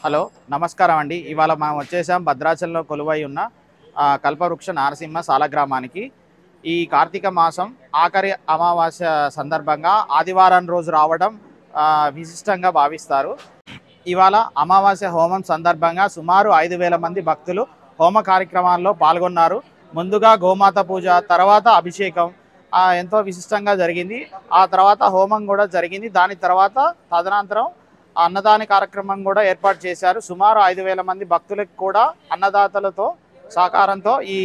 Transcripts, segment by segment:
Hello నమస్కారం అండి. ఇవాళ మనం వచ్చేసాం భద్రాచలంలో కొలువై ఉన్న కల్పవృక్ష నారసింహ సాలగ్రామానికి. ఈ కార్తీక మాసం ఆఖరి అమావాస్య సందర్భంగా ఆదివారం రోజు రావడం విశిష్టంగా భావిస్తారు. ఇవాళ అమావాస్య హోమం సందర్భంగా సుమారు 5,000 మంది భక్తులు హోమ కార్యక్రమాల్లో పాల్గొన్నారు. ముందుగా గోమాత పూజ, తర్వాత అభిషేకం ఎంతో విశిష్టంగా జరిగింది. ఆ తర్వాత హోమం కూడా జరిగింది. దాని తర్వాత తదనంతరం అన్నదాన కార్యక్రమం కూడా ఏర్పాటు చేశారు. సుమారు 5,000 మంది భక్తులకు కూడా అన్నదాతలతో సహకారంతో ఈ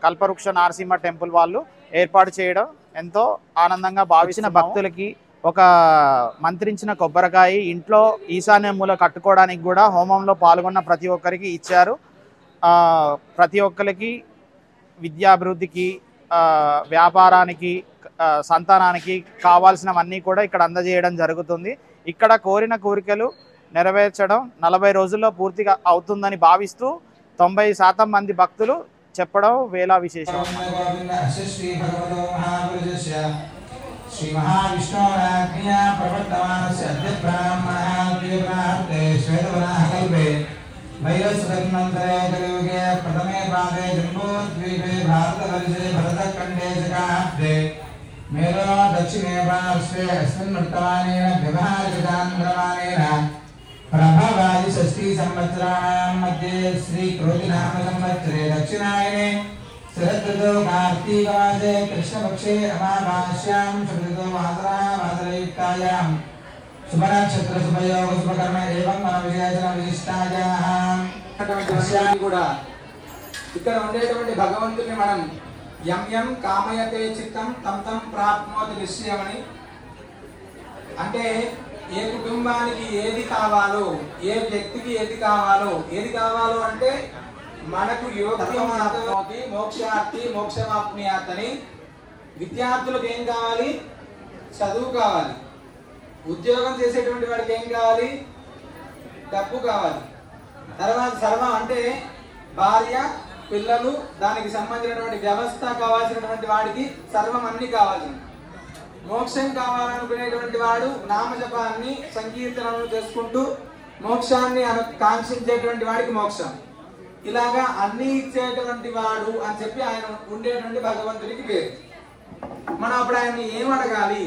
కల్పవృక్ష నారసింహ టెంపుల్ వాళ్ళు ఏర్పాటు చేయడం ఎంతో ఆనందంగా భావించిన భక్తులకి ఒక మంత్రించిన కొబ్బరికాయ ఇంట్లో ఈశాన్య మూల కట్టుకోవడానికి కూడా హోమంలో పాల్గొన్న ప్రతి ఒక్కరికి ఇచ్చారు. ప్రతి ఒక్కరికి విద్యాభివృద్ధికి, వ్యాపారానికి, సంతానానికి కావాల్సినవన్నీ కూడా ఇక్కడ అందజేయడం జరుగుతుంది. ఇక్కడ కోరిన కోరికలు నెరవేర్చడం 40 రోజుల్లో పూర్తిగా అవుతుందని భావిస్తూ 90% మంది భక్తులు చెప్పడం వేళ విశేషం. मेरो दक्षिणे पार्श्वे अस्मिन् वर्तमानेन व्यवहारिकान्द्रमानेन प्रभवादि षष्ठी संवत्सराणां मध्ये श्री क्रोधिनाम संवत्सरे दक्षिणायने शरदृतौ कार्तीकमासे कृष्णपक्षे अमावास्यां शुभऋतौ वासरायुक्तायां शुभनक्षत्र शुभयोग शुभकर्म एवं मनोविशेषण विशिष्टायाः కూడా ఇక్కడ ఉండేటువంటి భగవంతుని మనం యం యం కామయతే చిత్తం తం తం ప్రాప్నోతి నిశ్చయమని, అంటే ఏ కుటుంబానికి ఏది కావాలో, ఏ వ్యక్తికి ఏది కావాలో అంటే మనకు యోగ్యమాప్నోతి మోక్షార్థి మోక్షమాప్నుయాత్ అని. విద్యార్థులకు ఏం కావాలి? చదువు కావాలి. ఉద్యోగం చేసేటువంటి వాడికి ఏం కావాలి? డబ్బు కావాలి. తర్వాత సర్వం అంటే భార్య, పిల్లలు, దానికి సంబంధించినటువంటి వ్యవస్థ కావాల్సినటువంటి వాడికి సర్వం అన్ని కావాలి. మోక్షం కావాలనుకునేటువంటి వాడు నామజపాన్ని, సంకీర్తనలు చేసుకుంటూ మోక్షాన్ని కాంక్షించేటువంటి వాడికి మోక్షం. ఇలాగా అన్ని ఇచ్చేటువంటి వాడు అని చెప్పి ఆయన ఉండేటువంటి భగవంతుడికి పేరు. మనం అప్పుడు ఆయన్ని ఏం అడగాలి?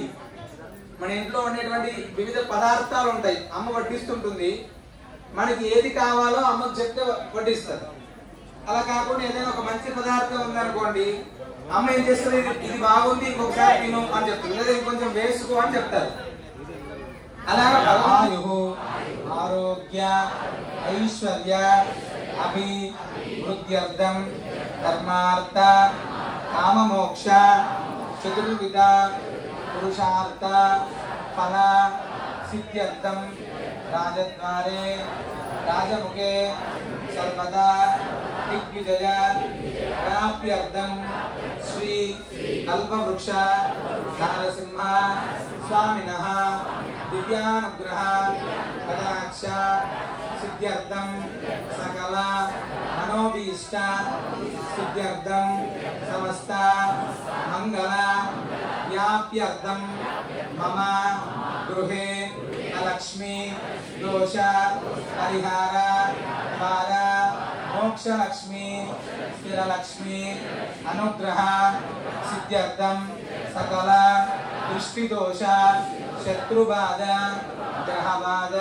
మన ఇంట్లో ఉండేటువంటి వివిధ పదార్థాలు ఉంటాయి, అమ్మ వడ్డిస్తుంటుంది. మనకి ఏది కావాలో అమ్మకు చెప్తే వడ్డిస్తారు. అలా కాకుండా ఏదైనా ఒక మంచి పదార్థం ఉందనుకోండి, అమ్మ ఏం చేస్తుంది? ఇది బాగుంది, ఇంకొకసారి తిను అని చెప్తుంది, లేదా ఇంకొంచెం వేసుకో అని చెప్తారు. అలాగా ఆయుః, ఆరోగ్య, ఐశ్వర్య, అభివృద్ధ్యర్థం, ధర్మార్థ, కామమోక్ష, చతుర్విధ పురుషార్థ ఫల సిద్ధ్యర్థం రాజద్వారే రాజముఖే సర్వదా దిగ్విజయ ప్రాప్త్యర్థం శ్రీ కల్పవృక్ష నారసింహ స్వామినః దివ్యానుగ్రహ కటాక్ష సిద్ధ్యర్థం సకల మనోభీష్ట సిద్ధ్యర్థం సమస్త మంగళ వ్యాప్త్యర్థం మమ గృహే లక్ష్మీ దోష పరిహార బాల మోక్షలక్ష్మి స్థిరలక్ష్మి అనుగ్రహ సిద్ధ్యర్థం సకల దృష్టిదోష శత్రుబాధ గ్రహబాధ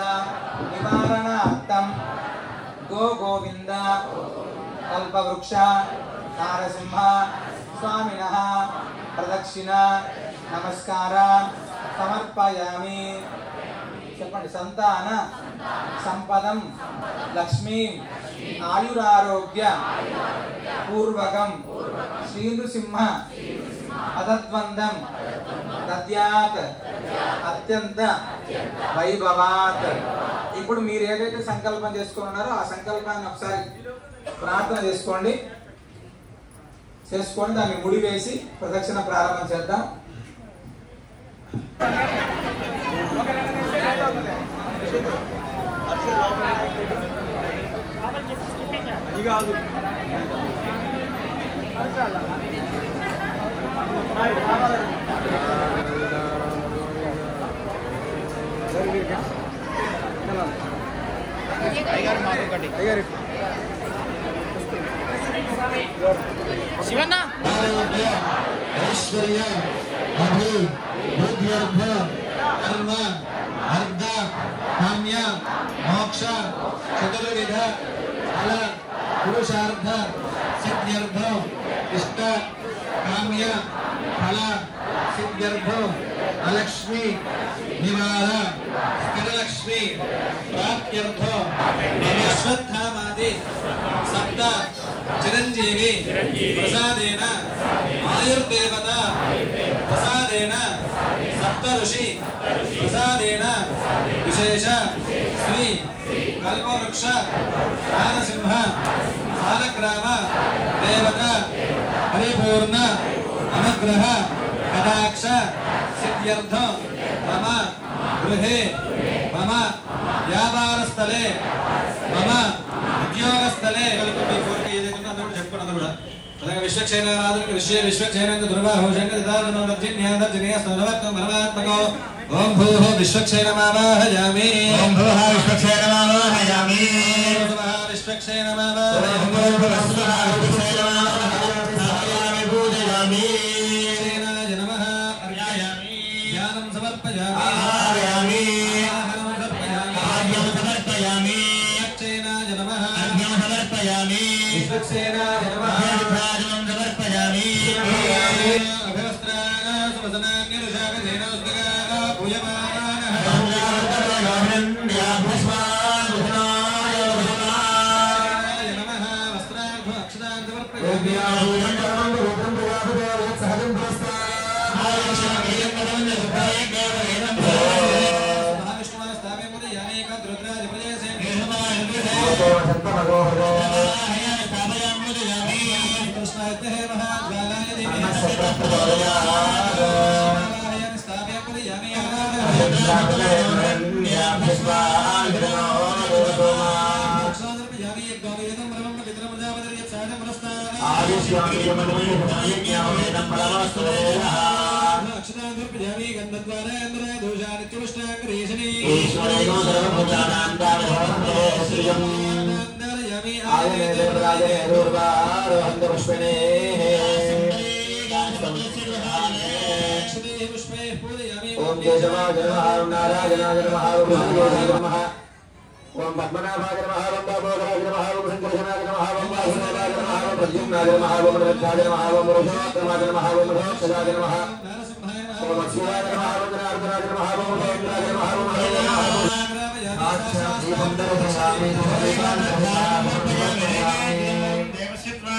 నివారణార్థం గోవింద కల్పవృక్ష నారసింహ స్వామినః ప్రదక్షిణ నమస్కార సమర్పయామి. చెప్పండి. సంతాన సంపదం లక్ష్మీ ఆయురారోగ్య పూర్వకం శ్రీనృసింహ అతద్వందం దద్యాత్ అత్యంత వైభవాత్. ఇప్పుడు మీరు ఏదైతే సంకల్పం చేసుకున్నారో ఆ సంకల్పాన్ని ఒకసారి ప్రార్థన చేసుకోండి. దాన్ని ముడి వేసి ప్రదక్షిణ ప్రారంభం చేద్దాం. టైగర్ మాకు ఒకటి శివన్న ఐశ్వర్య అభి బుద్ధ్యర్థ కర్మ అర్థ కామ్య మోక్ష చతుర్విధ ఫల పురుషార్థ సిద్ధ్యర్థ ఇష్ట కామ్య ఫల సిద్ధ్యర్థ అలక్ష్మి నివార స్థిరలక్ష్మి ప్రాప్త్యర్థ అశ్వత్థామాది సప్త చిరంజీవి ప్రసాదేన ఆయుర్దేవత ప్రసాదేన సప్త ఋషి ప్రసాదేన విశేష శ్రీ కల్పవృక్ష నారసింహ సాలగ్రామ దేవత పరిపూర్ణ అనుగ్రహ కటాక్ష సిద్ధ్యర్థ మమ గృహే మమ వ్యాపారస్థలే మమ ఉద్యోగస్థలే మీ కోరిక ఏదైతే అందరూ చెప్పుకున్నది కూడా అలాగే విశ్వక్షేణాదులకు విశ్వక్షేణంగా దుర్వాహోషంగమాత్మకో ఓం భూః విశ్వక్షేణమావాహయామి ఓం భూః విశ్వక్షేణమావాహయామి విశ్వక్షేణమావాహయామి పూజయామి క్షేణాయ నమః అర్ఘ్యాయామి ధ్యానం సమర్పయామి ఆహ్యాయామి ఆహ్యం సమర్పయామి క్షేణాయ నమః అర్ఘ్యం సమర్పయామి విశ్వక్షేణాయ నమః రాజనం సమర్పయామి అభవస్త్రాణ సమసనాన్య రుషాగధేన ఉస్గగాన పూయమానః నమః వస్త్రార్థ అక్షరాన్ సమర్పయామి ओम केशवाय नमः ओम नारायणाय नमः ओम महादेवाय नमः ओम पद्मनाभाय नमः ओम दामोदराय नमः ओम शंकरशनाय नमः ओम वासुदेवाय नमः ओम प्रद्युम्नाय नमः ओम निरुद्धाय नमः ओम पुरुषोत्तमाय नमः ओम मधोक्षजाय नमः ओम अक्षराय नमः ओम जनार्दनाय नमः ओम गोविन्दाय नमः ओम हरे नमः आच्छा दीपं दर्शयामि देवशित्वा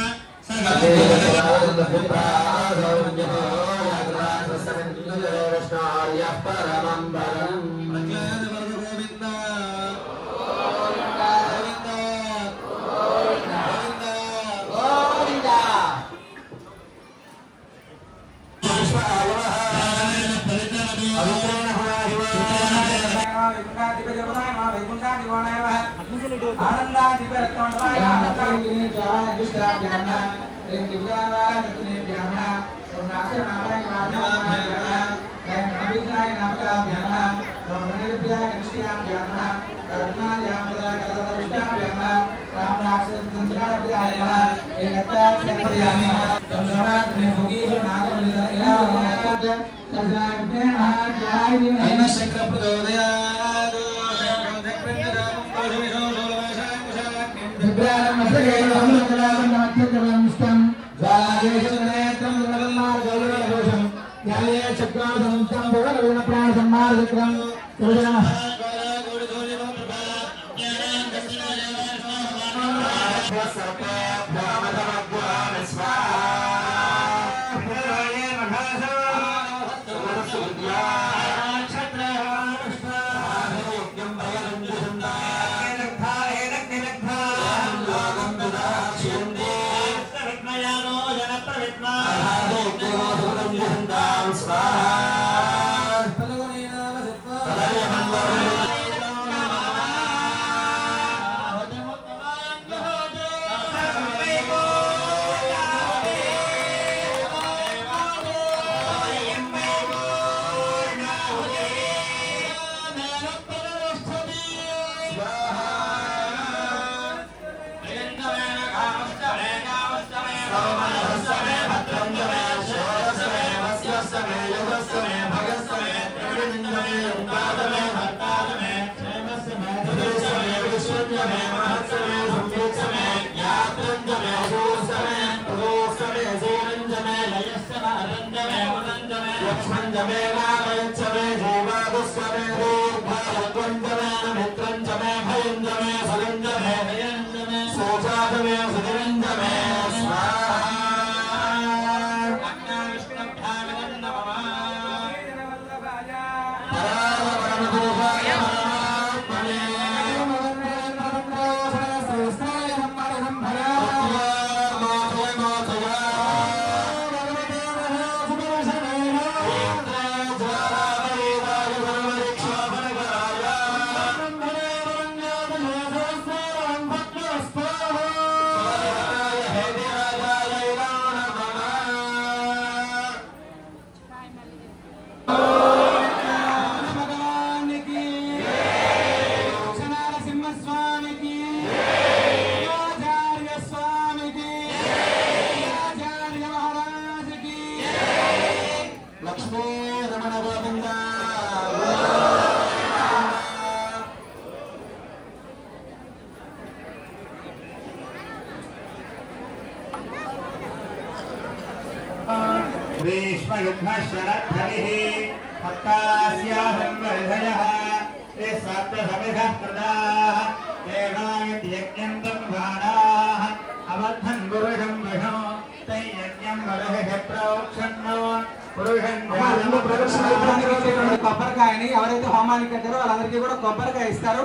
కొబ్బరికాయని ఎవరైతే హోమానికి కట్టారో వాళ్ళందరికీ కూడా కొబ్బరికాయ ఇస్తారు.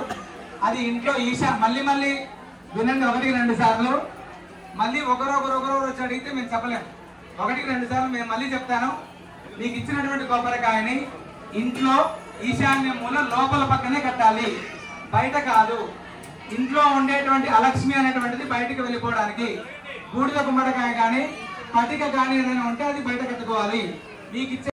అది ఇంట్లో మళ్ళీ మళ్ళీ వినండి, 1-2 సార్లు. మళ్ళీ ఒకరొకరు వచ్చి అడిగితే మేము చెప్పలేము. 1-2 సార్లు మేము మళ్ళీ చెప్తాను. మీకు ఇచ్చినటువంటి కొబ్బరికాయని ఇంట్లో ఈశాన్య మూల లోపల పక్కనే కట్టాలి, బయట కాదు. ఇంట్లో ఉండేటువంటి అలక్ష్మి అనేటువంటిది బయటకు వెళ్ళిపోవడానికి బూడిద గుమ్మడికాయ కానీ పటిక కానీ ఏదైనా ఉంటే అది బయట కట్టుకోవాలి. మీకు ఇచ్చే